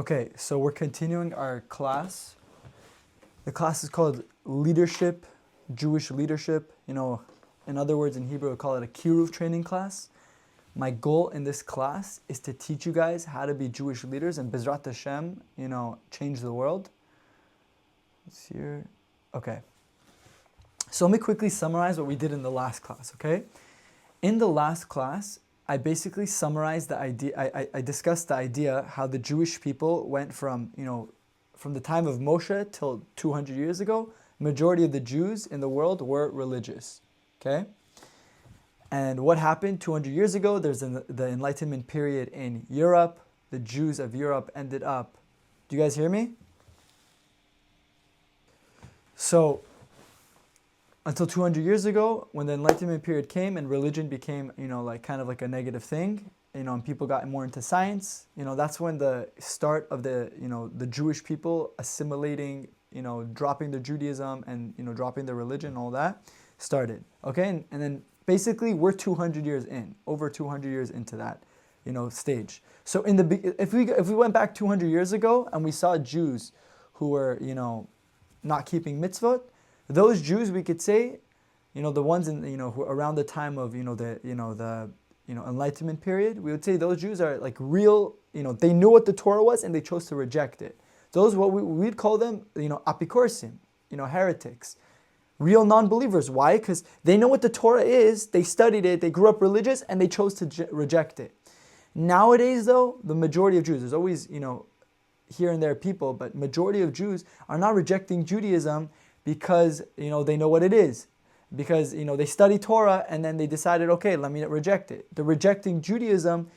Okay, so we're continuing our class. The class is called Leadership, Jewish Leadership. In other words, in Hebrew, we call it a Kiruv training class. My goal in this class is to teach you guys how to be Jewish leaders and Bezrat Hashem, change the world. Let's see here. Okay. So let me quickly summarize what we did in the last class, okay? In the last class, I basically summarized the idea, I discussed the idea how the Jewish people went from the time of Moshe till 200 years ago, majority of the Jews in the world were religious, okay? And what happened 200 years ago, there's the Enlightenment period in Europe. The Jews of Europe ended up, do you guys hear me? So, until 200 years ago, when the Enlightenment period came and religion became, kind of like a negative thing, and people got more into science, that's when the start of the Jewish people assimilating, dropping their Judaism and, dropping their religion and all that started, okay? And then basically we're 200 years in, over 200 years into that, stage. So if we went back 200 years ago and we saw Jews who were, not keeping mitzvot, those Jews, we could say, the ones in, who around the time of, the Enlightenment period, we would say those Jews are like real, they knew what the Torah was and they chose to reject it. Those, what we'd call them, apikorsim, heretics, real non-believers. Why? Because they know what the Torah is, they studied it, they grew up religious, and they chose to reject it. Nowadays, though, the majority of Jews, there's always, here and there people, but majority of Jews are not rejecting Judaism because, they know what it is. Because, they study Torah and then they decided, okay, let me reject it. They're rejecting Judaism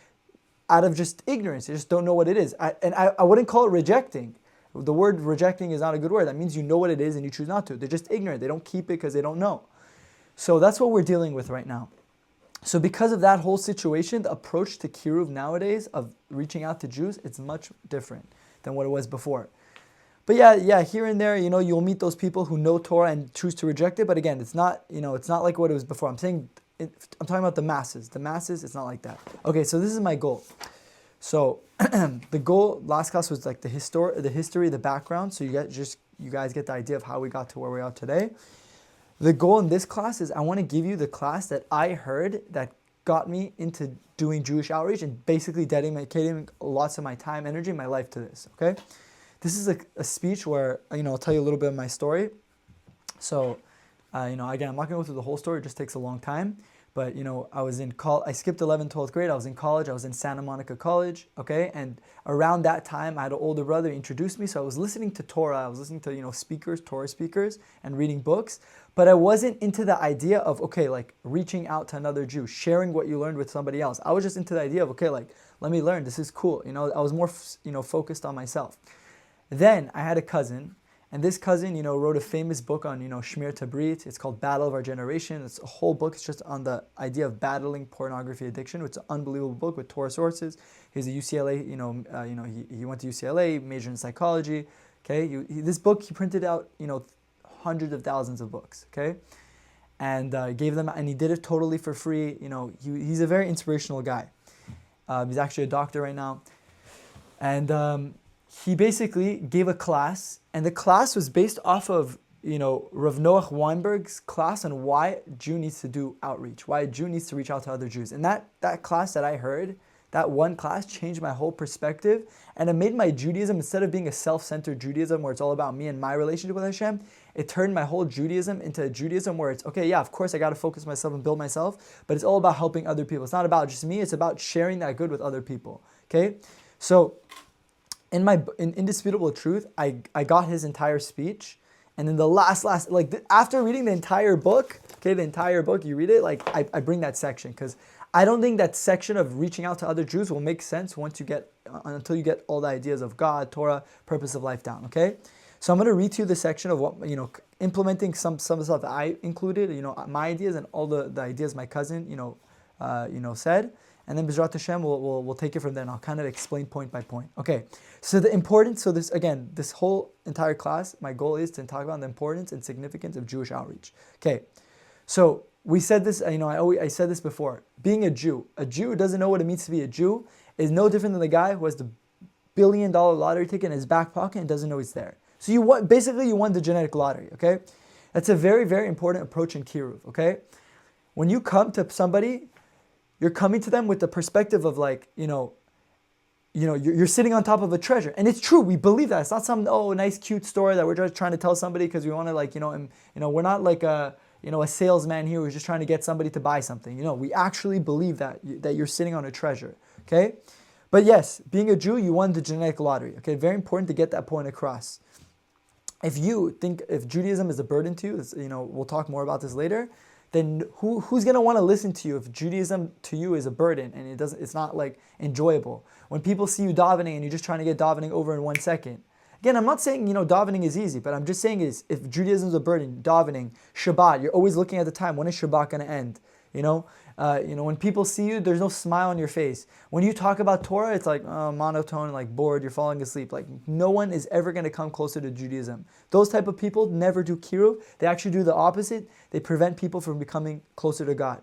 out of just ignorance. They just don't know what it is. I wouldn't call it rejecting. The word rejecting is not a good word. That means you know what it is and you choose not to. They're just ignorant. They don't keep it because they don't know. So that's what we're dealing with right now. So because of that whole situation, the approach to Kiruv nowadays of reaching out to Jews, it's much different than what it was before. But yeah, here and there, you'll meet those people who know Torah and choose to reject it. But again, it's not like what it was before. I'm talking about the masses. The masses, it's not like that. Okay, so this is my goal. So the goal last class was like the history, the background. So you guys get the idea of how we got to where we are today. The goal in this class is I want to give you the class that I heard that got me into doing Jewish outreach and basically dedicating lots of my time, energy, my life to this. Okay. This is a speech where, I'll tell you a little bit of my story. So, again, I'm not going to go through the whole story. It just takes a long time. But, I skipped 11th, 12th grade. I was in college. I was in Santa Monica College, okay? And around that time, I had an older brother who introduced me. So I was listening to Torah. I was listening to, speakers, Torah speakers, and reading books. But I wasn't into the idea of, reaching out to another Jew, sharing what you learned with somebody else. I was just into the idea of, let me learn. This is cool. I was more, focused on myself. Then I had a cousin, and this cousin, wrote a famous book on, Shmir Tabrit. It's called Battle of Our Generation. It's a whole book. It's just on the idea of battling pornography addiction. It's an unbelievable book with Torah sources. He's a UCLA, he went to UCLA, majored in psychology. Okay, this book he printed out, hundreds of thousands of books. Okay, and gave them, and he did it totally for free. He's a very inspirational guy. He's actually a doctor right now, and he basically gave a class, and the class was based off of, Rav Noach Weinberg's class on why a Jew needs to do outreach, why a Jew needs to reach out to other Jews. And that class that I heard, that one class changed my whole perspective, and it made my Judaism, instead of being a self-centered Judaism where it's all about me and my relationship with Hashem, it turned my whole Judaism into a Judaism where it's, of course I got to focus myself and build myself, but it's all about helping other people. It's not about just me, it's about sharing that good with other people, okay? So, in Indisputable Truth, I got his entire speech, and in the last, after reading the entire book, you read it, I bring that section, because I don't think that section of reaching out to other Jews will make sense until you get all the ideas of God, Torah, purpose of life down, okay? So I'm going to read to you the section of what, implementing some of the stuff that I included, my ideas and all the ideas my cousin, said. And then Bezrat Hashem, we'll take it from there, and I'll kind of explain point by point. Okay, so the importance, this whole entire class, my goal is to talk about the importance and significance of Jewish outreach. Okay, so we said this, I said this before. Being a Jew who doesn't know what it means to be a Jew is no different than the guy who has the billion-dollar lottery ticket in his back pocket and doesn't know it's there. So you won the genetic lottery, okay? That's a very, very important approach in Kiruv, okay? When you come to somebody, you're coming to them with the perspective of like, you're sitting on top of a treasure. And it's true, we believe that. It's not some, nice, cute story that we're just trying to tell somebody because we want to like, we're not like a salesman here who's just trying to get somebody to buy something. We actually believe that you're sitting on a treasure, okay? But yes, being a Jew, you won the genetic lottery, okay? Very important to get that point across. If you think, if Judaism is a burden to you, we'll talk more about this later, then who's going to want to listen to you if Judaism to you is a burden and it's not like enjoyable? When people see you davening and you're just trying to get davening over in 1 second. Again, I'm not saying, davening is easy, but I'm just saying is if Judaism is a burden, davening, Shabbat, you're always looking at the time. When is Shabbat going to end? When people see you, there's no smile on your face. When you talk about Torah, it's like monotone, like bored, you're falling asleep. Like no one is ever going to come closer to Judaism. Those type of people never do kiruv. They actually do the opposite. They prevent people from becoming closer to God.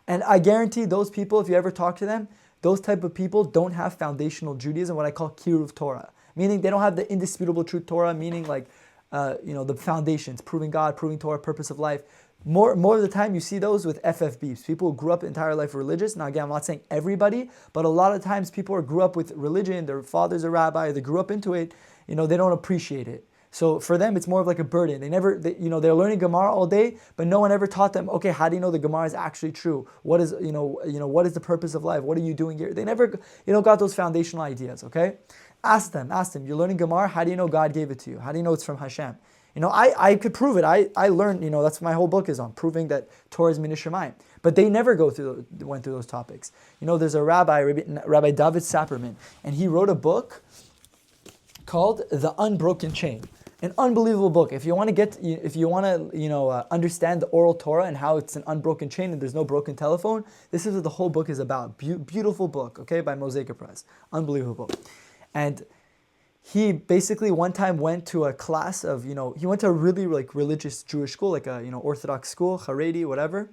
And I guarantee those people, if you ever talk to them, those type of people don't have foundational Judaism, what I call kiruv Torah. Meaning they don't have the indisputable truth Torah, meaning like, the foundations, proving God, proving Torah, purpose of life. More of the time you see those with FFBs, people who grew up entire life religious. Now again, I'm not saying everybody, but a lot of times people who grew up with religion, their father's a rabbi, they grew up into it, they don't appreciate it. So for them, it's more of like a burden. They're learning Gemara all day, but no one ever taught them, okay, how do you know the Gemara is actually true? What is, what is the purpose of life? What are you doing here? They never, got those foundational ideas, okay? Ask them, you're learning Gemara, how do you know God gave it to you? How do you know it's from Hashem? I could prove it. I learned, that's what my whole book is on, proving that Torah is min hashamayim. But they never went through those topics. There's a Rabbi David Saperman, and he wrote a book called The Unbroken Chain. An unbelievable book. If you want to understand the oral Torah and how it's an unbroken chain and there's no broken telephone, this is what the whole book is about. Beautiful book, okay, by Mosaic Press. Unbelievable. And he basically one time went to a class of, he went to a really like religious Jewish school, like a, Orthodox school, Haredi, whatever.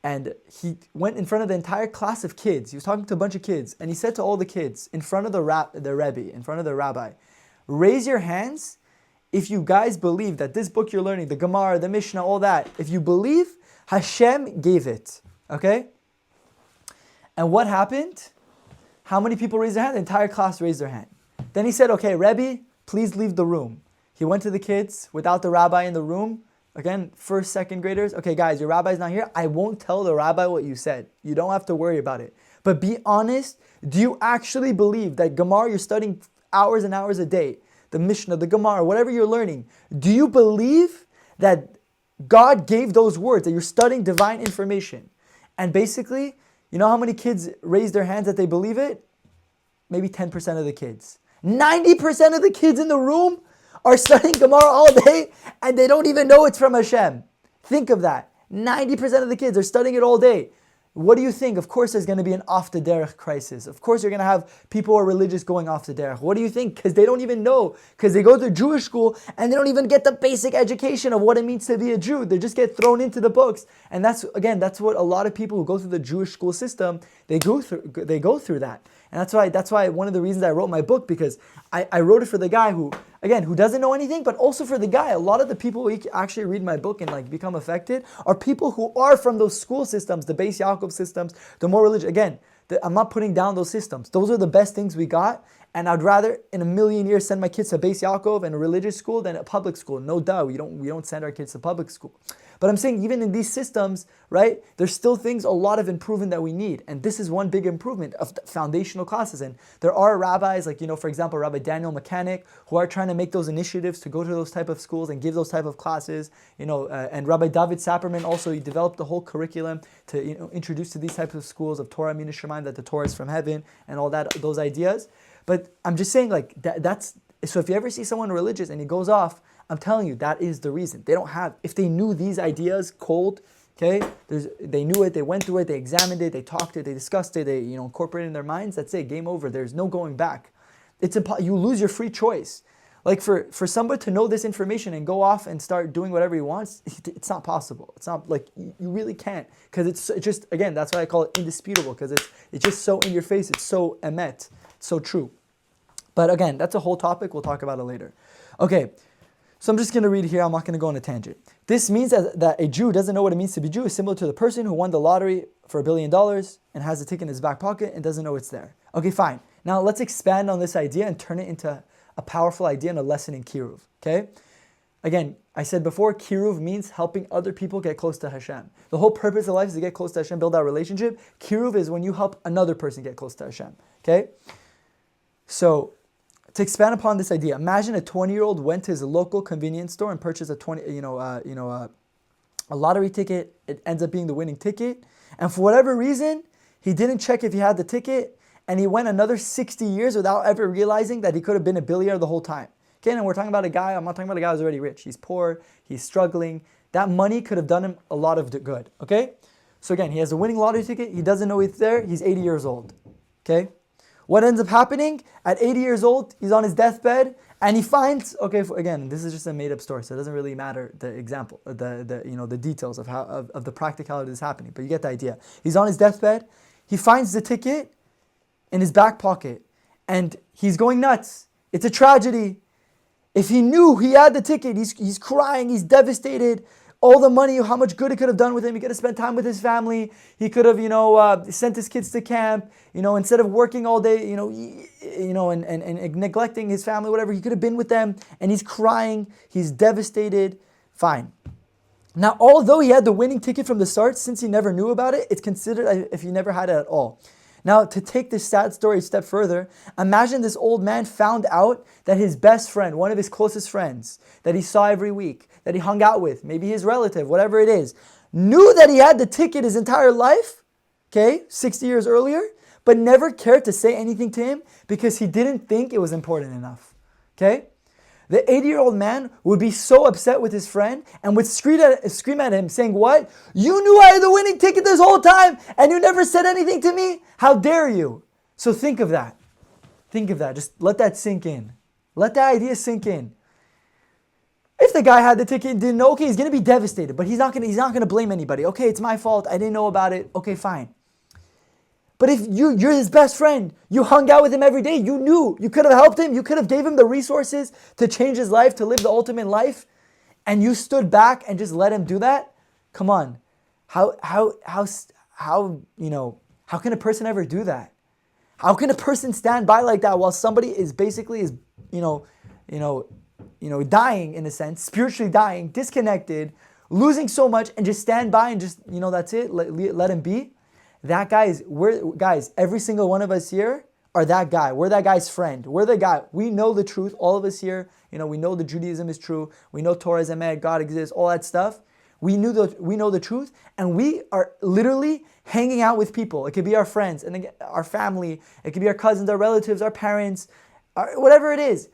And he went in front of the entire class of kids. He was talking to a bunch of kids. And he said to all the kids, in front of the Rebbe, in front of the rabbi, raise your hands if you guys believe that this book you're learning, the Gemara, the Mishnah, all that, if you believe, Hashem gave it. Okay? And what happened? How many people raised their hand? The entire class raised their hand. Then he said, okay, Rebbe, please leave the room. He went to the kids without the rabbi in the room. Again, first, second graders. Okay, guys, your rabbi's not here. I won't tell the rabbi what you said. You don't have to worry about it. But be honest. Do you actually believe that Gemara you're studying hours and hours a day, the Mishnah, the Gemara, whatever you're learning, do you believe that God gave those words, that you're studying divine information? And basically, you know how many kids raise their hands that they believe it? Maybe 10% of the kids. 90% of the kids in the room are studying Gemara all day and they don't even know it's from Hashem. Think of that. 90% of the kids are studying it all day. What do you think? Of course there's going to be an off the derech crisis. Of course you're going to have people who are religious going off the derech. What do you think? Because they don't even know. Because they go to Jewish school and they don't even get the basic education of what it means to be a Jew. They just get thrown into the books. And that's what a lot of people who go through the Jewish school system, they go through that. And that's why one of the reasons I wrote my book, because I wrote it for the guy who doesn't know anything, but also for the guy. A lot of the people who actually read my book and like become affected are people who are from those school systems, the Beis Yaakov systems, the more religious. Again, I'm not putting down those systems. Those are the best things we got. And I'd rather in a million years send my kids to Beis Yaakov and a religious school than a public school. No doubt, we don't send our kids to public school. But I'm saying even in these systems, right, there's still things, a lot of improvement that we need. And this is one big improvement of the foundational classes. And there are rabbis, like, for example, Rabbi Daniel Mechanic, who are trying to make those initiatives to go to those type of schools and give those type of classes. And Rabbi David Saperman also, he developed the whole curriculum to introduce to these types of schools of Torah min hashamayim, that the Torah is from heaven and all that, those ideas. But I'm just saying, like, that's, so if you ever see someone religious and he goes off, I'm telling you, that is the reason. They don't have, if they knew these ideas cold, okay, they knew it, they went through it, they examined it, they talked it, they discussed it, they incorporated it in their minds, that's it, game over. There's no going back. You lose your free choice. Like for somebody to know this information and go off and start doing whatever he wants, it's not possible. It's not like, you really can't. Because it's just, again, that's why I call it indisputable, because it's just so in your face, it's so emet, it's so true. But again, that's a whole topic. We'll talk about it later. Okay, so I'm just going to read here. I'm not going to go on a tangent. This means that a Jew doesn't know what it means to be Jew is similar to the person who won the lottery for $1 billion and has the ticket in his back pocket and doesn't know it's there. Okay, fine. Now let's expand on this idea and turn it into a powerful idea and a lesson in Kiruv. Okay? Again, I said before, Kiruv means helping other people get close to Hashem. The whole purpose of life is to get close to Hashem, build that relationship. Kiruv is when you help another person get close to Hashem. Okay? So, to expand upon this idea, imagine a 20-year-old went to his local convenience store and purchased a lottery ticket. It ends up being the winning ticket, and for whatever reason, he didn't check if he had the ticket, and he went another 60 years without ever realizing that he could have been a billionaire the whole time. Okay, and we're talking about a guy. I'm not talking about a guy who's already rich. He's poor. He's struggling. That money could have done him a lot of good. Okay, so again, he has a winning lottery ticket. He doesn't know it's there. He's 80 years old. Okay. What ends up happening? At 80 years old, he's on his deathbed, and he finds, again, this is just a made-up story, so it doesn't really matter the example, the details of how of the practicality of this happening, but you get the idea. He's on his deathbed, he finds the ticket in his back pocket, and he's going nuts. It's a tragedy. If he knew he had the ticket, he's crying, he's devastated. All the money, how much good it could have done with him. He could have spent time with his family. He could have, sent his kids to camp. Instead of working all day, and neglecting his family, whatever. He could have been with them. And he's crying. He's devastated. Fine. Now, although he had the winning ticket from the start, since he never knew about it, it's considered if he never had it at all. Now, to take this sad story a step further, imagine this old man found out that his best friend, one of his closest friends, that he saw every week, that he hung out with, maybe his relative, whatever it is, knew that he had the ticket his entire life, 60 years earlier, but never cared to say anything to him because he didn't think it was important enough, The 80-year-old man would be so upset with his friend and would scream at him saying, what? You knew I had the winning ticket this whole time and you never said anything to me? How dare you? So think of that. Just let that sink in. Let that idea sink in. If the guy had the ticket and didn't know, he's going to be devastated, but he's not going to blame anybody. Okay, it's my fault. I didn't know about it. Okay, fine. But if you're his best friend, you hung out with him every day, you knew, you could have helped him, you could have gave him the resources to change his life, to live the ultimate life, and you stood back and just let him do that? Come on. How can a person ever do that? How can a person stand by like that while somebody is basically dying in a sense, spiritually dying, disconnected, losing so much, and just stand by and just, that's it, let him be? That guys, every single one of us here are that guy. We're that guy's friend. We're the guy. We know the truth. All of us here, we know that Judaism is true. We know Torah is emet, God exists, all that stuff. We know the truth, and we are literally hanging out with people. It could be our friends and our family. It could be our cousins, our relatives, our parents, whatever it is.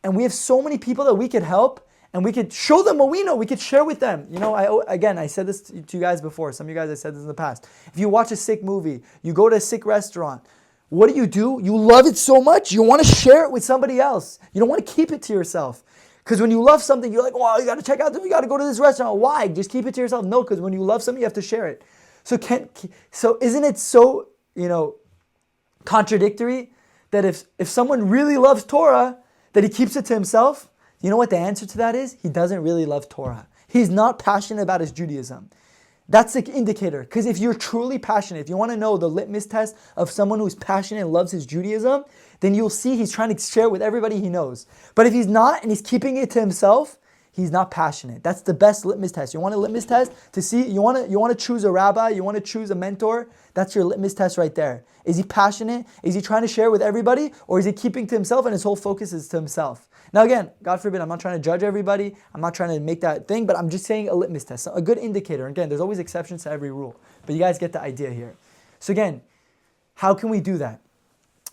And we have so many people that we could help. And we could show them what we know. We could share with them. I said this to you guys before. Some of you guys have said this in the past. If you watch a sick movie, you go to a sick restaurant, what do? You love it so much, you want to share it with somebody else. You don't want to keep it to yourself. Because when you love something, you're like, you got to check out, you got to go to this restaurant. Why? Just keep it to yourself. No, because when you love something, you have to share it. So isn't it so, contradictory that if someone really loves Torah, that he keeps it to himself? You know what the answer to that is? He doesn't really love Torah. He's not passionate about his Judaism. That's the indicator. Because if you're truly passionate, if you want to know the litmus test of someone who's passionate and loves his Judaism, then you'll see he's trying to share with everybody he knows. But if he's not and he's keeping it to himself, he's not passionate. That's the best litmus test. You want a litmus test to see, you want to choose a rabbi, you want to choose a mentor, that's your litmus test right there. Is he passionate? Is he trying to share with everybody? Or is he keeping to himself and his whole focus is to himself? Now again, God forbid, I'm not trying to judge everybody. I'm not trying to make that thing, but I'm just saying a litmus test, a good indicator. Again, there's always exceptions to every rule, but you guys get the idea here. So again, how can we do that?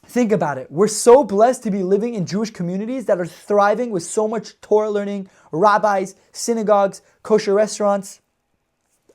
Think about it. We're so blessed to be living in Jewish communities that are thriving with so much Torah learning, rabbis, synagogues, kosher restaurants.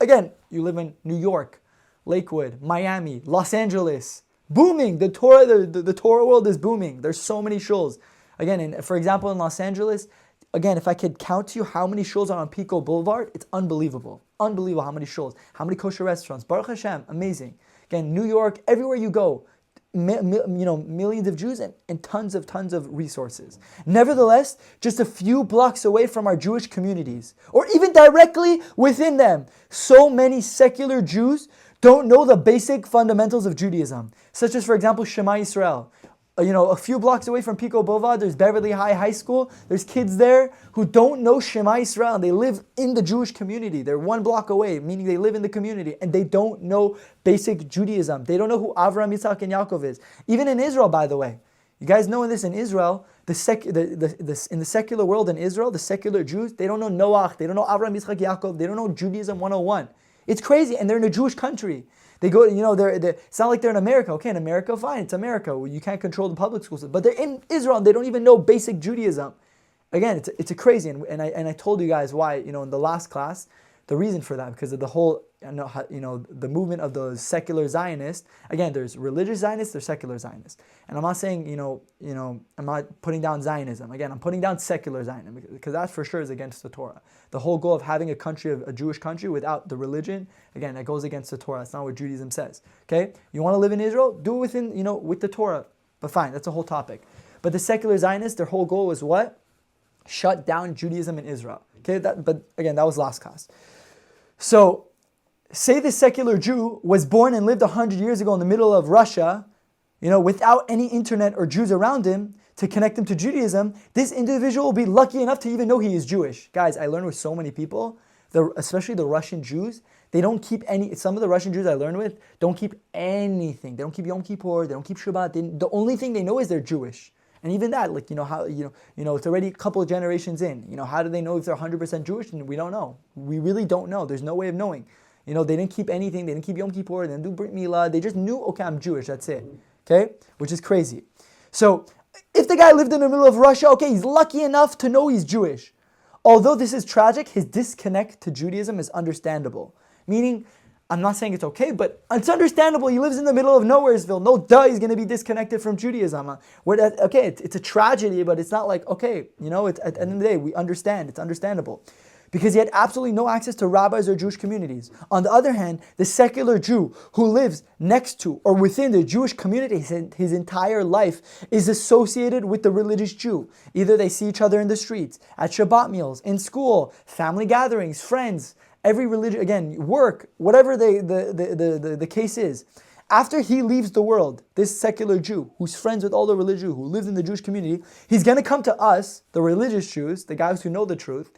Again, you live in New York, Lakewood, Miami, Los Angeles. Booming. The Torah world is booming. There's so many shuls. Again, for example, in Los Angeles, again, if I could count to you how many shuls are on Pico Boulevard, it's unbelievable. Unbelievable how many shuls, how many kosher restaurants. Baruch Hashem, amazing. Again, New York, everywhere you go, millions of Jews and tons of resources. Nevertheless, just a few blocks away from our Jewish communities, or even directly within them, so many secular Jews don't know the basic fundamentals of Judaism, such as, for example, Shema Yisrael. A few blocks away from Pico Bova, there's Beverly High School. There's kids there who don't know Shema Yisrael. They live in the Jewish community. They're 1 block away, meaning they live in the community, and they don't know basic Judaism. They don't know who Avraham, Yitzhak, and Yaakov is. Even in Israel, by the way. You guys know this in Israel, in the secular world in Israel, the secular Jews, they don't know Noach, they don't know Avraham, Yitzhak, Yaakov, they don't know Judaism 101. It's crazy, and they're in a Jewish country. They go, it's not like they're in America. Okay, in America, fine, it's America. Well, you can't control the public schools. But they're in Israel, and they don't even know basic Judaism. Again, it's a crazy, and I told you guys why, in the last class, the reason for that, because of the whole, the movement of the secular Zionists. Again, there's religious Zionists, there's secular Zionists. And I'm not saying, I'm not putting down Zionism. Again, I'm putting down secular Zionism, because that for sure is against the Torah. The whole goal of having a Jewish country without the religion, again, that goes against the Torah. That's not what Judaism says. Okay? You want to live in Israel? Do it within, with the Torah. But fine, that's a whole topic. But the secular Zionists, their whole goal was what? Shut down Judaism in Israel. Okay? But again, that was last class. So, say the secular Jew was born and lived 100 years ago in the middle of Russia, without any internet or Jews around him to connect him to Judaism. This individual will be lucky enough to even know he is Jewish. Guys, I learned with so many people, especially the Russian Jews, they don't keep some of the Russian Jews I learned with don't keep anything. They don't keep Yom Kippur, they don't keep Shabbat. The only thing they know is they're Jewish. And even that, it's already a couple of generations in. How do they know if they're 100% Jewish? And we don't know. We really don't know. There's no way of knowing. They didn't keep anything. They didn't keep Yom Kippur. They didn't do Brit Milah. They just knew, okay, I'm Jewish. That's it. Okay? Which is crazy. So, if the guy lived in the middle of Russia, okay, he's lucky enough to know he's Jewish. Although this is tragic, his disconnect to Judaism is understandable. Meaning, I'm not saying it's okay, but it's understandable. He lives in the middle of Nowheresville. No duh, he's going to be disconnected from Judaism. Okay, it's a tragedy, but it's not like, okay, it's, at the end of the day, we understand. It's understandable. Because he had absolutely no access to rabbis or Jewish communities. On the other hand, the secular Jew who lives next to or within the Jewish community his entire life is associated with the religious Jew. Either they see each other in the streets, at Shabbat meals, in school, family gatherings, friends, every religion, again, work, whatever the case is. After he leaves the world, this secular Jew, who's friends with all the religious Jews, who lives in the Jewish community, he's going to come to us, the religious Jews, the guys who know the truth,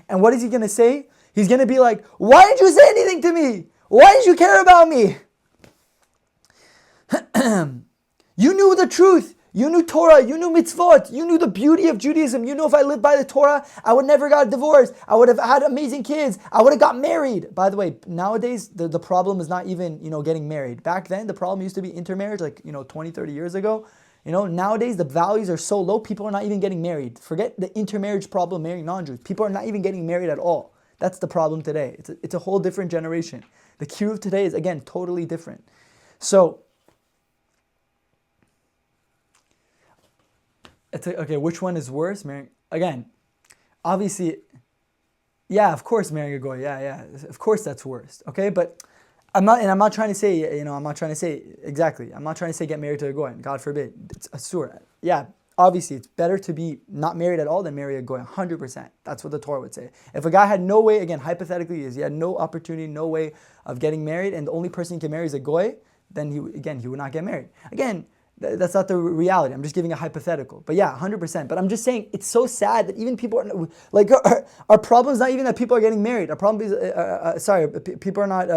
and what is he going to say? He's going to be like, why didn't you say anything to me? Why did you care about me? You knew the truth. You knew Torah. You knew mitzvot. You knew the beauty of Judaism. You know if I lived by the Torah, I would never got divorced. I would have had amazing kids. I would have got married. By the way, nowadays, the problem is not even, getting married. Back then, the problem used to be intermarriage, 20, 30 years ago. Nowadays the values are so low, people are not even getting married. Forget the intermarriage problem, marrying non-Jews. People are not even getting married at all. That's the problem today. It's a whole different generation. The Kiruv today is, again, totally different. So, okay, which one is worse? Again, obviously, yeah, of course marrying a goy, yeah, of course that's worst, okay? But I'm not trying to say, exactly. I'm not trying to say get married to a goy. God forbid. It's asur. Yeah, obviously it's better to be not married at all than marry a goy. 100%. That's what the Torah would say. If a guy had no way, again, hypothetically, he had no opportunity, no way of getting married, and the only person he can marry is a goy, then he would not get married. Again, that's not the reality. I'm just giving a hypothetical. But yeah, 100%. But I'm just saying it's so sad that even people are like, our problem is not even that people are getting married. Our problem is, people are not.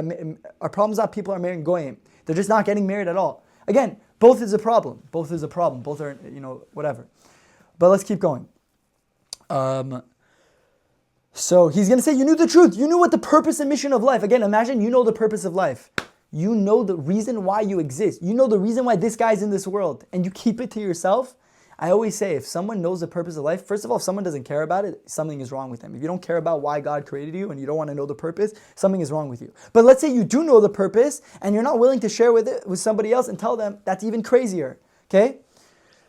Our problem is not people are marrying goyim. They're just not getting married at all. Again, both is a problem. Both are, whatever. But let's keep going. So he's going to say, you knew the truth. You knew what the purpose and mission of life. Again, imagine you know the purpose of life. You know the reason why you exist. You know the reason why this guy's in this world. And you keep it to yourself. I always say, if someone knows the purpose of life, first of all, if someone doesn't care about it, something is wrong with them. If you don't care about why God created you and you don't want to know the purpose, something is wrong with you. But let's say you do know the purpose and you're not willing to share it with somebody else and tell them, that's even crazier. Okay?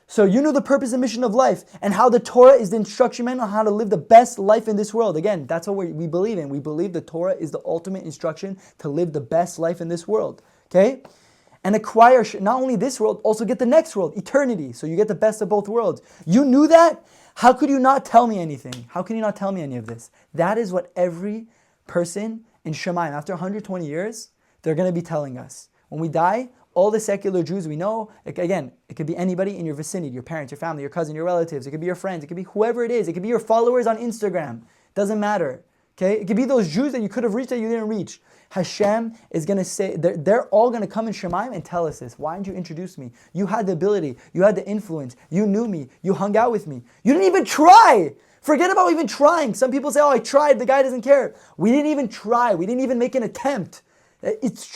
So you know the purpose and mission of life and how the Torah is the instruction manual on how to live the best life in this world. Again, that's what we believe in. We believe the Torah is the ultimate instruction to live the best life in this world. Okay? and acquire not only this world, also get the next world, eternity. So you get the best of both worlds. You knew that? How could you not tell me anything? How can you not tell me any of this? That is what every person in Shemayim, after 120 years, they're going to be telling us. When we die, all the secular Jews we know, again, it could be anybody in your vicinity, your parents, your family, your cousin, your relatives. It could be your friends. It could be whoever it is. It could be your followers on Instagram. Doesn't matter. Okay? It could be those Jews that you could have reached that you didn't reach. Hashem is going to say, they're all going to come in Shemayim and tell us this. Why didn't you introduce me? You had the ability. You had the influence. You knew me. You hung out with me. You didn't even try. Forget about even trying. Some people say, oh, I tried. The guy doesn't care. We didn't even try. We didn't even make an attempt. That's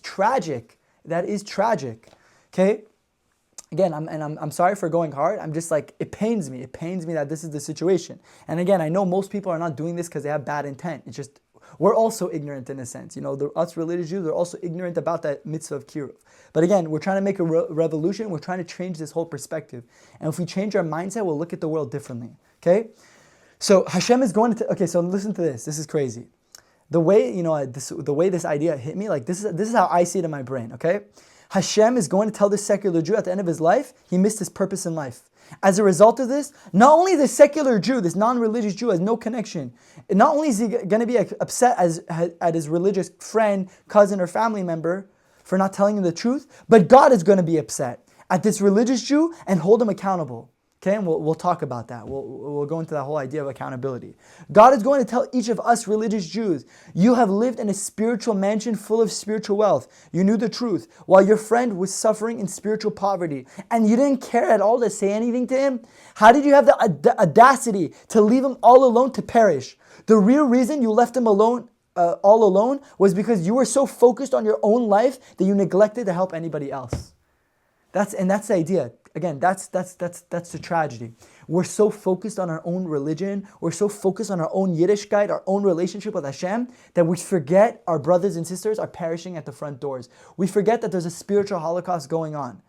tragic. That is tragic. Okay? Again, I'm sorry for going hard. I'm just like, it pains me. It pains me that this is the situation. And again, I know most people are not doing this because they have bad intent. It's just, we're also ignorant in a sense. You know, us religious Jews are also ignorant about that mitzvah of Kiruv. But again, we're trying to make a revolution. We're trying to change this whole perspective. And if we change our mindset, we'll look at the world differently. Okay? So Hashem is going to, okay, so listen to this. This is crazy. The way, you know, the way this idea hit me, like this is how I see it in my brain, okay? Hashem is going to tell this secular Jew at the end of his life, he missed his purpose in life. As a result of this, not only the secular Jew, this non-religious Jew has no connection, not only is he going to be upset at his religious friend, cousin, or family member for not telling him the truth, but God is going to be upset at this religious Jew and hold him accountable. Okay, and we'll talk about that. We'll go into that whole idea of accountability. God is going to tell each of us religious Jews, you have lived in a spiritual mansion full of spiritual wealth. You knew the truth, while your friend was suffering in spiritual poverty, and you didn't care at all to say anything to him. How did you have the audacity to leave him all alone to perish? The real reason you left him alone, all alone, was because you were so focused on your own life that you neglected to help anybody else. That's the idea. Again, that's the tragedy. We're so focused on our own religion, we're so focused on our own Yiddishkeit, our own relationship with Hashem, that we forget our brothers and sisters are perishing at the front doors. We forget that there's a spiritual Holocaust going on.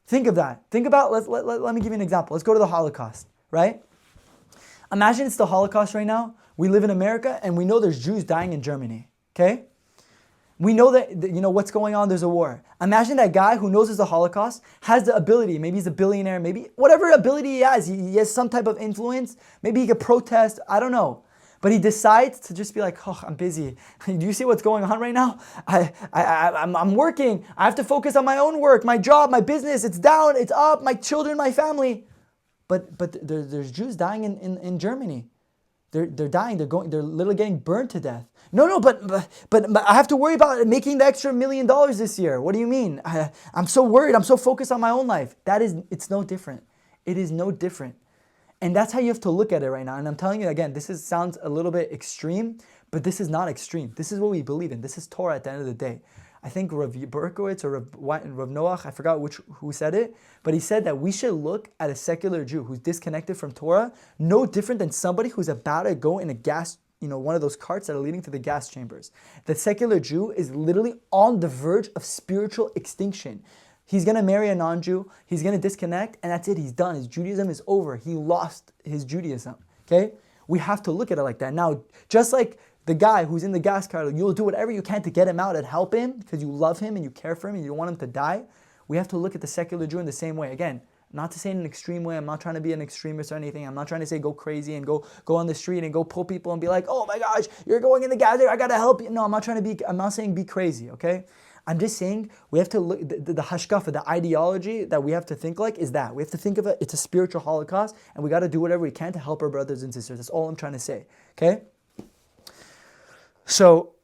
Think of that. Think about, let me give you an example. Let's go to the Holocaust, right? Imagine it's the Holocaust right now. We live in America and we know there's Jews dying in Germany, okay? We know that, you know, what's going on, there's a war. Imagine that guy who knows there's a Holocaust, has the ability, maybe he's a billionaire, maybe whatever ability he has some type of influence, maybe he could protest, I don't know. But he decides to just be like, oh, I'm busy. Do you see what's going on right now? I'm working. I have to focus on my own work, my job, my business. It's down, it's up, my children, my family. But there's Jews dying in Germany. They're dying. They're literally getting burned to death. No, but I have to worry about making the extra $1 million this year. What do you mean? I'm so worried. I'm so focused on my own life. It's no different. It is no different. And that's how you have to look at it right now. And I'm telling you again, sounds a little bit extreme, but this is not extreme. This is what we believe in. This is Torah at the end of the day. I think Rav Berkowitz or Rav Noach, I forgot who said it, but he said that we should look at a secular Jew who's disconnected from Torah no different than somebody who's about to go in a gas, one of those carts that are leading to the gas chambers. The secular Jew is literally on the verge of spiritual extinction. He's going to marry a non-Jew, he's going to disconnect, and that's it, he's done. His Judaism is over. He lost his Judaism, okay? We have to look at it like that. Now, just like the guy who's in the gas car, you'll do whatever you can to get him out and help him because you love him and you care for him and you don't want him to die. We have to look at the secular Jew in the same way. Again, not to say in an extreme way. I'm not trying to be an extremist or anything. I'm not trying to say go crazy and go on the street and go pull people and be like, oh my gosh, you're going in the gas there, I gotta help you. No, I'm not saying be crazy, okay? I'm just saying we have to look, the hashkafa, the ideology that we have to think like is that. We have to think of it, it's a spiritual Holocaust and we got to do whatever we can to help our brothers and sisters. That's all I'm trying to say, okay? So,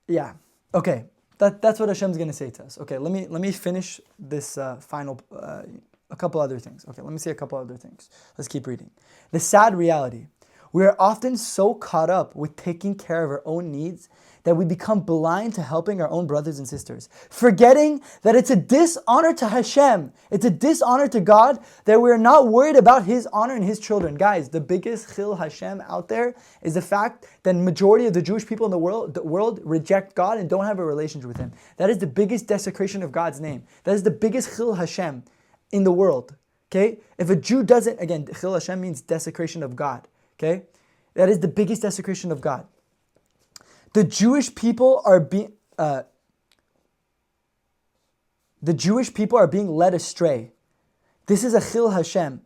yeah, okay, that's what Hashem's going to say to us. Okay, let me finish this final, a couple other things. Okay, let me say a couple other things. Let's keep reading. The sad reality. We are often so caught up with taking care of our own needs that we become blind to helping our own brothers and sisters, forgetting that it's a dishonor to Hashem, it's a dishonor to God that we're not worried about His honor and His children. Guys, the biggest chil Hashem out there is the fact that majority of the Jewish people in the world reject God and don't have a relationship with Him. That is the biggest desecration of God's name. That is the biggest chil Hashem in the world. Okay? If a Jew doesn't, again, chil Hashem means desecration of God. Okay? That is the biggest desecration of God. The Jewish people are being led astray. This is a Chil Hashem,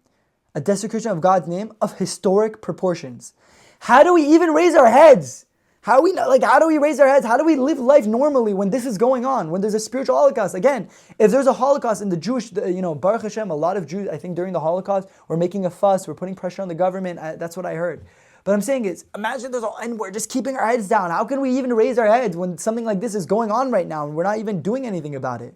a desecration of God's name of historic proportions. How do we even raise our heads? How do we raise our heads? How do we live life normally when this is going on? When there's a spiritual Holocaust? Again, if there's a Holocaust in the Jewish, Baruch Hashem, a lot of Jews, I think during the Holocaust, were making a fuss, we're putting pressure on the government. That's what I heard. But I'm saying is, imagine and we're just keeping our heads down. How can we even raise our heads when something like this is going on right now and we're not even doing anything about it?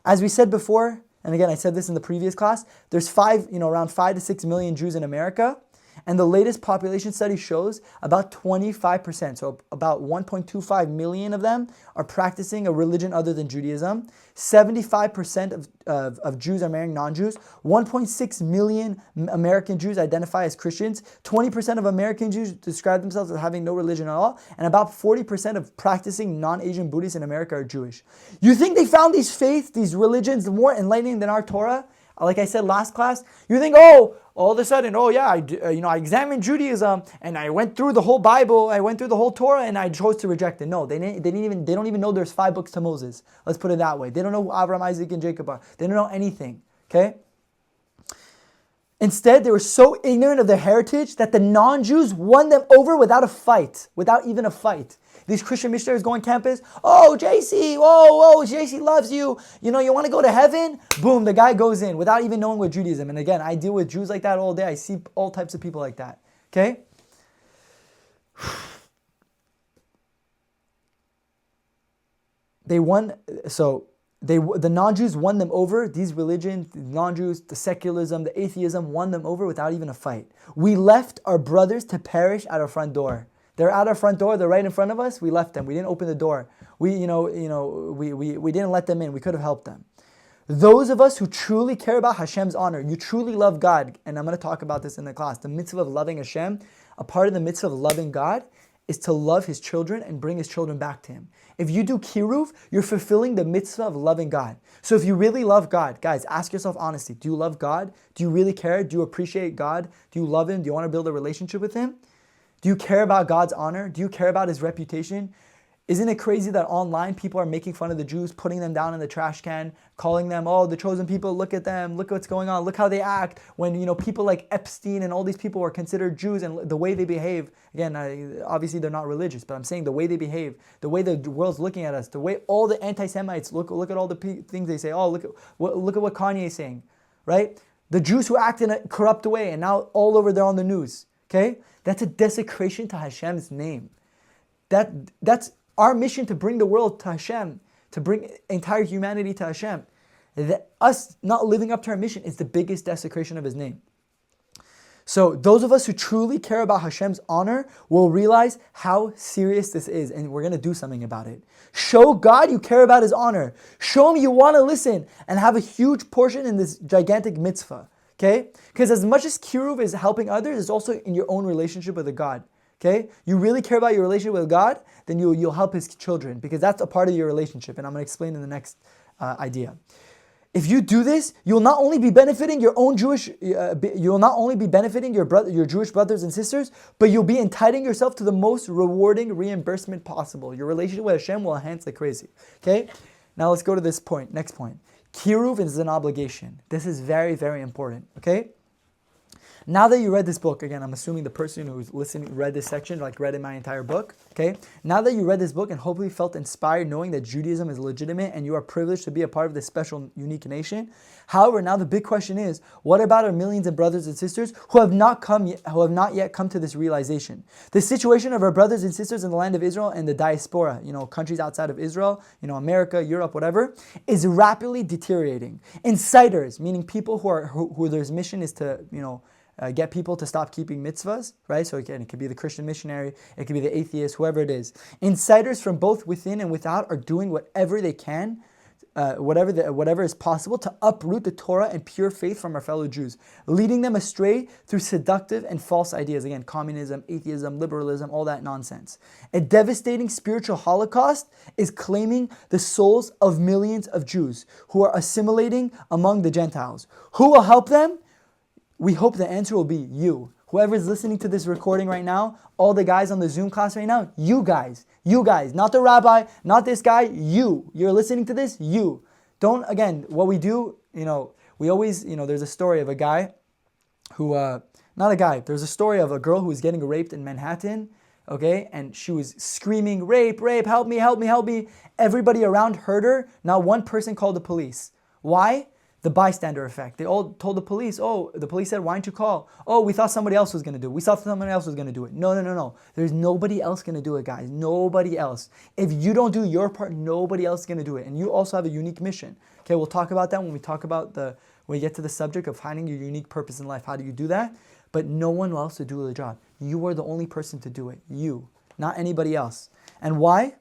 As we said before, and again, I said this in the previous class, there's around 5 to 6 million Jews in America. And the latest population study shows about 25%, so about 1.25 million of them are practicing a religion other than Judaism. 75% of Jews are marrying non-Jews. 1.6 million American Jews identify as Christians. 20% of American Jews describe themselves as having no religion at all. And about 40% of practicing non-Asian Buddhists in America are Jewish. You think they found these faiths, these religions more enlightening than our Torah? Like I said last class, you think, all of a sudden, I examined Judaism and I went through the whole Bible, I went through the whole Torah, and I chose to reject it. No, they don't even know there's 5 books to Moses. Let's put it that way. They don't know who Abraham, Isaac, and Jacob are. They don't know anything. Okay. Instead, they were so ignorant of their heritage that the non-Jews won them over without even a fight. These Christian missionaries go on campus, JC, JC loves you. You want to go to heaven? Boom, the guy goes in without even knowing what Judaism. And again, I deal with Jews like that all day. I see all types of people like that. Okay? The non-Jews won them over. These religions, the non-Jews, the secularism, the atheism, won them over without even a fight. We left our brothers to perish at our front door. They're at our front door. They're right in front of us. We left them. We didn't open the door. We didn't let them in. We could have helped them. Those of us who truly care about Hashem's honor, you truly love God, and I'm going to talk about this in the class. The mitzvah of loving Hashem, a part of the mitzvah of loving God, is to love His children and bring His children back to Him. If you do Kiruv, you're fulfilling the mitzvah of loving God. So if you really love God, guys, ask yourself honestly, do you love God? Do you really care? Do you appreciate God? Do you love Him? Do you want to build a relationship with Him? Do you care about God's honor? Do you care about His reputation? Isn't it crazy that online people are making fun of the Jews, putting them down in the trash can, calling them, the chosen people, look at them, look what's going on, look how they act. When, people like Epstein and all these people were considered Jews and the way they behave, again, obviously they're not religious, but I'm saying the way they behave, the way the world's looking at us, the way all the anti-Semites, look at all the things they say, look at what Kanye's saying, right? The Jews who act in a corrupt way and now all over they're on the news, okay? That's a desecration to Hashem's name. That's our mission, to bring the world to Hashem, to bring entire humanity to Hashem. Us not living up to our mission is the biggest desecration of His name. So those of us who truly care about Hashem's honor will realize how serious this is, and we're going to do something about it. Show God you care about His honor. Show Him you want to listen and have a huge portion in this gigantic mitzvah. Okay? Because as much as Kiruv is helping others, it's also in your own relationship with God. Okay? You really care about your relationship with God, then you'll help His children, because that's a part of your relationship, and I'm going to explain in the next idea. If you do this, you'll not only be benefiting your own Jewish, you'll not only be benefiting your Jewish brothers and sisters, but you'll be entitling yourself to the most rewarding reimbursement possible. Your relationship with Hashem will enhance like crazy. Okay? Now let's go to this point. Next point. Kiruv is an obligation. This is very, very important. Okay? Now that you read this book, again, I'm assuming the person who's listening read this section, read in my entire book, okay? Now that you read this book and hopefully felt inspired knowing that Judaism is legitimate and you are privileged to be a part of this special, unique nation. However, now the big question is, what about our millions of brothers and sisters who have not yet come to this realization? The situation of our brothers and sisters in the land of Israel and the diaspora, countries outside of Israel, America, Europe, whatever, is rapidly deteriorating. Insiders, meaning people who their mission is to, get people to stop keeping mitzvahs, right? So again, it could be the Christian missionary, it could be the atheist, whoever it is. Insiders from both within and without are doing whatever they can, whatever is possible to uproot the Torah and pure faith from our fellow Jews, leading them astray through seductive and false ideas. Again, communism, atheism, liberalism, all that nonsense. A devastating spiritual holocaust is claiming the souls of millions of Jews who are assimilating among the Gentiles. Who will help them? We hope the answer will be you. whoever's listening to this recording right now, all the guys on the Zoom class right now, you guys, not the rabbi, not this guy, you're listening to this, you. Don't, again, what we do, we always, there's a story of a guy who, there's a story of a girl who was getting raped in Manhattan, okay, and she was screaming, rape, help me, help me, help me. Everybody around heard her, not one person called the police. Why? The bystander effect. They all told the police, the police said, why didn't you call? We thought somebody else was going to do it. We thought somebody else was going to do it. No. There's nobody else going to do it, guys. Nobody else. If you don't do your part, nobody else is going to do it. And you also have a unique mission. Okay, we'll talk about that when we talk about when we get to the subject of finding your unique purpose in life. How do you do that? But no one else will do the job. You are the only person to do it. You, not anybody else. And why?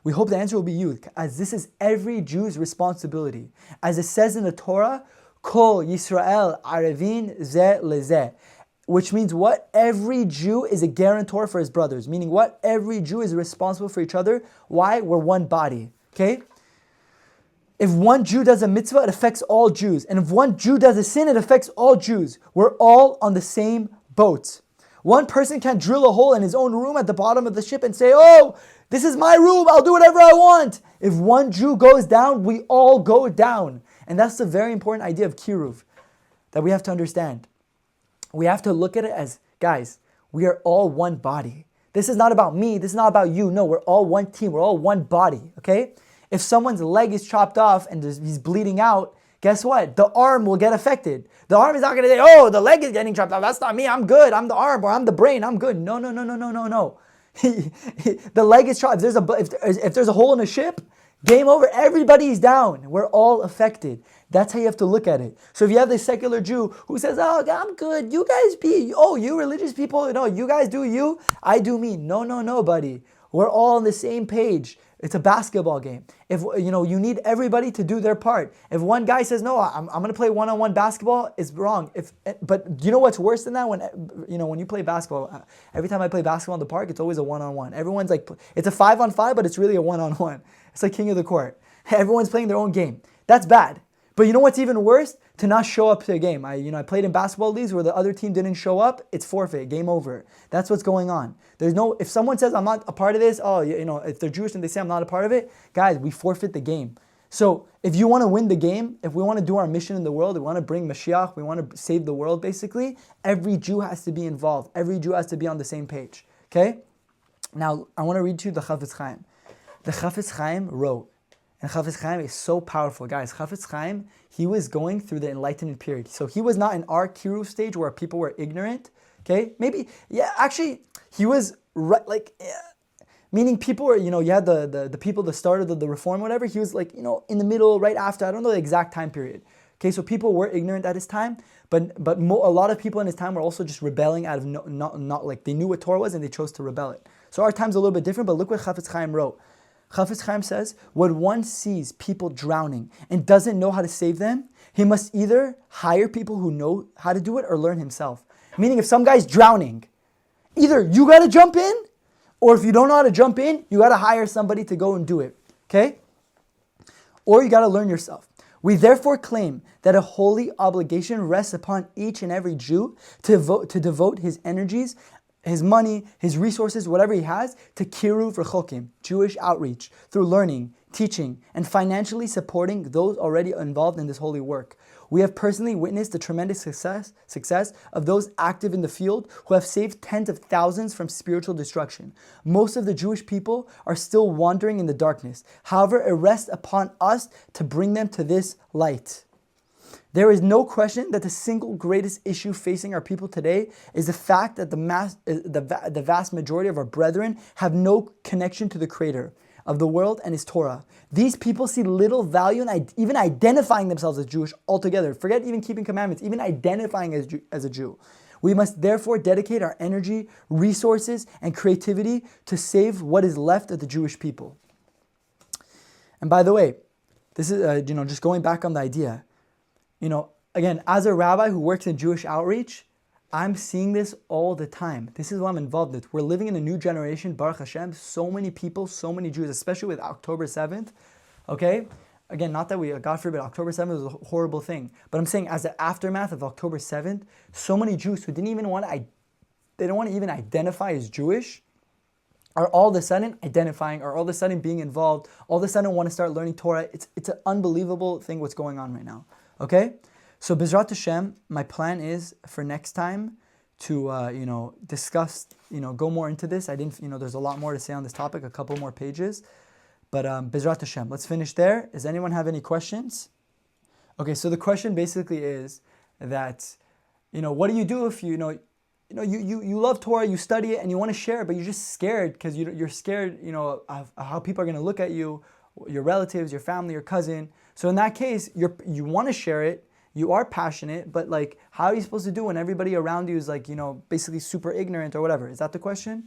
We hope the answer will be you, as this is every Jew's responsibility. As it says in the Torah, Kol Yisrael Arevin Zeh Lezeh, which means what? Every Jew is a guarantor for his brothers. Meaning what? Every Jew is responsible for each other. Why? We're one body. Okay? If one Jew does a mitzvah, it affects all Jews. And if one Jew does a sin, it affects all Jews. We're all on the same boat. One person can't drill a hole in his own room at the bottom of the ship and say, this is my room, I'll do whatever I want. If one Jew goes down, we all go down. And that's the very important idea of Kiruv that we have to understand. We have to look at it as, guys, we are all one body. This is not about me, this is not about you. No, we're all one team, we're all one body, okay? If someone's leg is chopped off and he's bleeding out, guess what? The arm will get affected. The arm is not going to say, the leg is getting chopped off. That's not me. I'm good. I'm the arm, or I'm the brain. I'm good. No. The leg is chopped. If there's a hole in a ship, game over. Everybody's down. We're all affected. That's how you have to look at it. So if you have this secular Jew who says, I'm good. You guys you religious people, you guys do you. I do me. No, buddy. We're all on the same page. It's a basketball game. If you need everybody to do their part. If one guy says, no, I'm going to play one-on-one basketball, it's wrong. But you know what's worse than that? When you play basketball, every time I play basketball in the park, it's always a one-on-one. Everyone's like, it's a 5-on-5, but it's really a one-on-one. It's like king of the court. Everyone's playing their own game. That's bad. But you know what's even worse? To not show up to a game. I played in basketball leagues where the other team didn't show up, it's forfeit, game over. That's what's going on. If someone says I'm not a part of this, if they're Jewish and they say I'm not a part of it, guys, we forfeit the game. So if you want to win the game, if we want to do our mission in the world, we want to bring Mashiach, we want to save the world basically, every Jew has to be involved. Every Jew has to be on the same page. Okay? Now, I want to read to you the Chafetz Chaim. The Chafetz Chaim wrote, and Chafetz Chaim is so powerful. Guys, Chafetz Chaim, he was going through the Enlightenment period. So he was not in our Kiruv stage where people were ignorant. Okay? Maybe, actually, he was meaning people were, you had the people that started the reform, whatever. He was in the middle, right after, I don't know the exact time period. Okay, so people were ignorant at his time, but a lot of people in his time were also just rebelling out of not they knew what Torah was and they chose to rebel it. So our time's a little bit different, but look what Chafetz Chaim wrote. Chafetz Chaim says, when one sees people drowning and doesn't know how to save them, he must either hire people who know how to do it or learn himself. Meaning if some guy's drowning, either you got to jump in, or if you don't know how to jump in, you got to hire somebody to go and do it. Okay? Or you got to learn yourself. We therefore claim that a holy obligation rests upon each and every Jew to devote his energies, his money, his resources, whatever he has, to Kiruv Rechokim, Jewish outreach, through learning, teaching, and financially supporting those already involved in this holy work. We have personally witnessed the tremendous success of those active in the field who have saved tens of thousands from spiritual destruction. Most of the Jewish people are still wandering in the darkness. However, it rests upon us to bring them to this light. There is no question that the single greatest issue facing our people today is the fact that the vast majority of our brethren have no connection to the Creator of the world and His Torah. These people see little value in even identifying themselves as Jewish altogether. Forget even keeping commandments, even identifying as a Jew. We must therefore dedicate our energy, resources, and creativity to save what is left of the Jewish people. And by the way, this is just going back on the idea. Again, as a rabbi who works in Jewish outreach, I'm seeing this all the time. This is what I'm involved with. We're living in a new generation, Baruch Hashem, so many people, so many Jews, especially with October 7th, okay? Again, not that God forbid, October 7th was a horrible thing, but I'm saying as the aftermath of October 7th, so many Jews who didn't even want to they don't want to even identify as Jewish, are all of a sudden identifying, or all of a sudden being involved, all of a sudden want to start learning Torah. It's an unbelievable thing what's going on right now. Okay? So Bezrat Hashem, my plan is for next time to discuss, go more into this. I didn't, there's a lot more to say on this topic, a couple more pages. But Bezrat Hashem, let's finish there. Does anyone have any questions? Okay, so the question basically is that, what do you do if you love Torah, you study it, and you want to share it, but you're just scared because you're scared, of how people are going to look at you, your relatives, your family, your cousin. So in that case, you want to share it, you are passionate, but like, how are you supposed to do when everybody around you is like, basically super ignorant or whatever? Is that the question?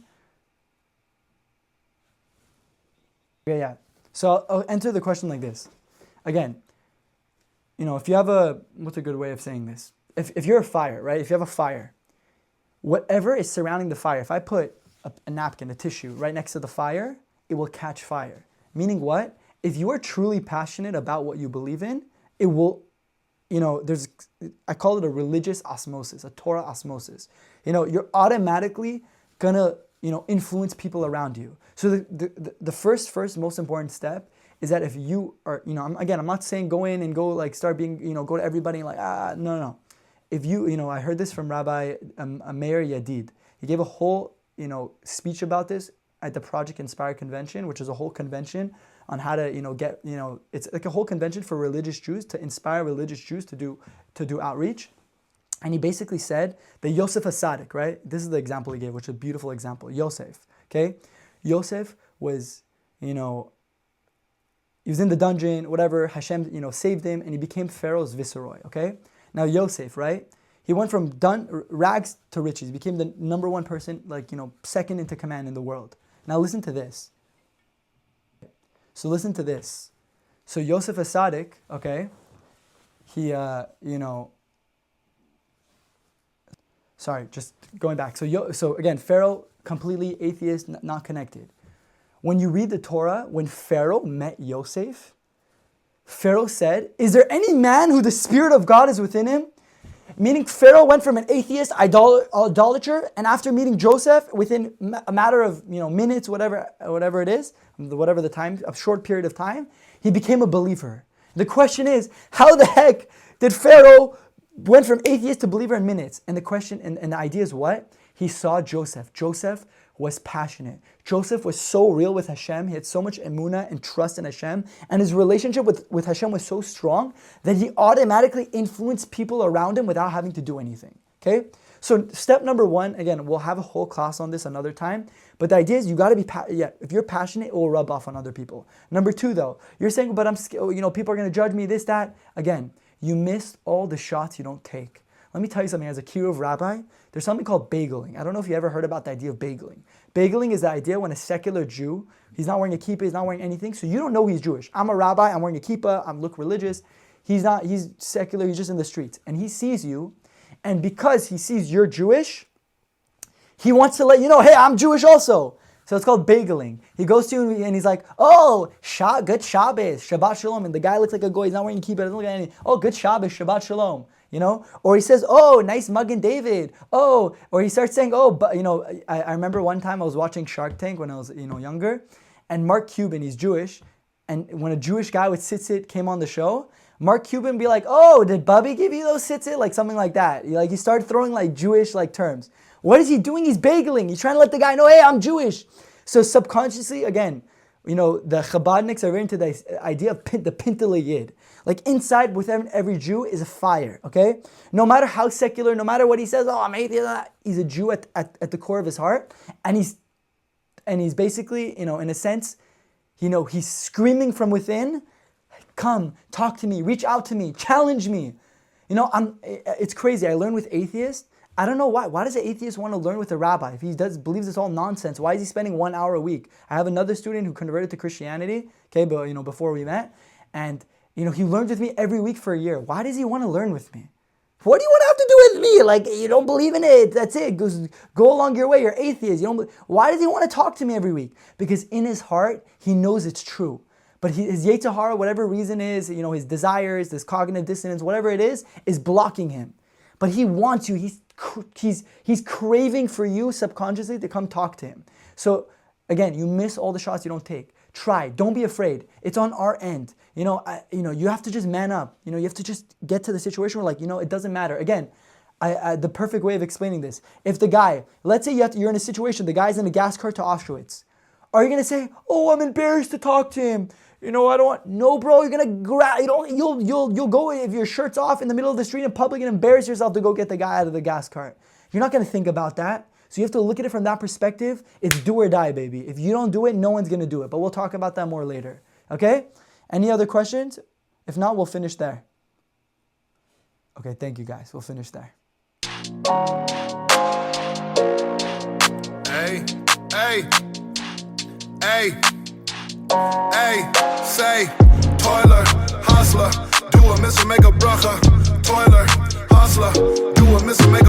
Yeah. So I'll enter the question like this. Again, if you have what's a good way of saying this? If you're a fire, right? If you have a fire, whatever is surrounding the fire, if I put a napkin, a tissue right next to the fire, it will catch fire. Meaning what? If you are truly passionate about what you believe in, it will, I call it a religious osmosis, a Torah osmosis. You're automatically gonna, influence people around you. So the first most important step is that if you are, I'm not saying go in and go like start being, go to everybody and like, no. If you, I heard this from Rabbi Meir Yadid. He gave a whole, speech about this at the Project Inspire Convention, which is a whole convention on how to, get, it's like a whole convention for religious Jews to inspire religious Jews to do outreach. And he basically said that Yosef HaSadik, right? This is the example he gave, which is a beautiful example. Yosef, okay? Yosef was, he was in the dungeon, whatever. Hashem, saved him, and he became Pharaoh's viceroy, okay? Now Yosef, right? He went from rags to riches. He became the number one person, second into command in the world. Now listen to this. So listen to this. So Yosef HaSadik, okay? He, sorry, just going back. So again, Pharaoh, completely atheist, not connected. When you read the Torah, when Pharaoh met Yosef, Pharaoh said, "Is there any man who the Spirit of God is within him?" Meaning Pharaoh went from an atheist idolater, and after meeting Joseph, within a matter of minutes, whatever it is, whatever the time, a short period of time, he became a believer. The question is, how the heck did Pharaoh went from atheist to believer in minutes? And the question and the idea is what? He saw Joseph. Joseph was passionate. Joseph was so real with Hashem. He had so much emunah and trust in Hashem. And his relationship with Hashem was so strong that he automatically influenced people around him without having to do anything. Okay? So step number one, again, we'll have a whole class on this another time. But the idea is you got to be, if you're passionate, it will rub off on other people. Number two though, you're saying, but I'm, people are going to judge me, this, that. Again, you missed all the shots you don't take. Let me tell you something, as a Kiruv rabbi, there's something called bageling. I don't know if you ever heard about the idea of bageling. Bageling is the idea when a secular Jew, he's not wearing a kippah, he's not wearing anything, so you don't know he's Jewish. I'm a rabbi, I'm wearing a kippah, I look religious. He's not, he's secular, he's just in the streets. And he sees you, and because he sees you're Jewish, he wants to let you know, hey, I'm Jewish also. So it's called bageling. He goes to you and he's like, oh, good Shabbos, Shabbat Shalom. And the guy looks like a goy, he's not wearing a kippah, doesn't look at anything. Oh, good Shabbos, Shabbat Shalom. Or he says, oh, nice Magen David. Oh, or he starts saying, oh, but I remember one time I was watching Shark Tank when I was younger, and Mark Cuban, he's Jewish, and when a Jewish guy with tzitzit came on the show, Mark Cuban be like, oh, did Bubby give you those tzitzit? Like something like that. He started throwing like Jewish terms. What is he doing? He's bageling. He's trying to let the guy know, hey, I'm Jewish. So subconsciously, again, the Chabadniks are very into the idea of the Pintele Yid. Like inside within every Jew is a fire, okay? No matter how secular, no matter what he says, oh, I'm atheist, he's a Jew at the core of his heart. And he's basically, in a sense, he's screaming from within, come, talk to me, reach out to me, challenge me. It's crazy. I learned with atheists. I don't know why. Why does an atheist want to learn with a rabbi? If he believes it's all nonsense, why is he spending 1 hour a week? I have another student who converted to Christianity, okay, but before we met, and he learns with me every week for a year. Why does he want to learn with me? What do you want to have to do with me? Like, you don't believe in it, that's it. Go along your way, you're atheist. Why does he want to talk to me every week? Because in his heart, he knows it's true. But his Yetzer Hara, whatever reason is, his desires, this cognitive dissonance, whatever it is blocking him. But he wants you. He's he's craving for you subconsciously to come talk to him. So again, you miss all the shots you don't take. Try. Don't be afraid. It's on our end. You have to just man up. You have to just get to the situation where it doesn't matter. Again, the perfect way of explaining this. If the guy, let's say you're in a situation, the guy's in a gas cart to Auschwitz. Are you going to say, oh, I'm embarrassed to talk to him? I don't want, no, bro, you're going to grab, you'll go if your shirt's off in the middle of the street in public and embarrass yourself to go get the guy out of the gas cart. You're not going to think about that. So you have to look at it from that perspective. It's do or die, baby. If you don't do it, no one's going to do it. But we'll talk about that more later. Okay? Any other questions? If not, we'll finish there. Okay, thank you guys. We'll finish there. Hey, hey, hey, hey, say, toiler, hustler, do a miss or make a bracha. Toiler, hustler, do a miss or make a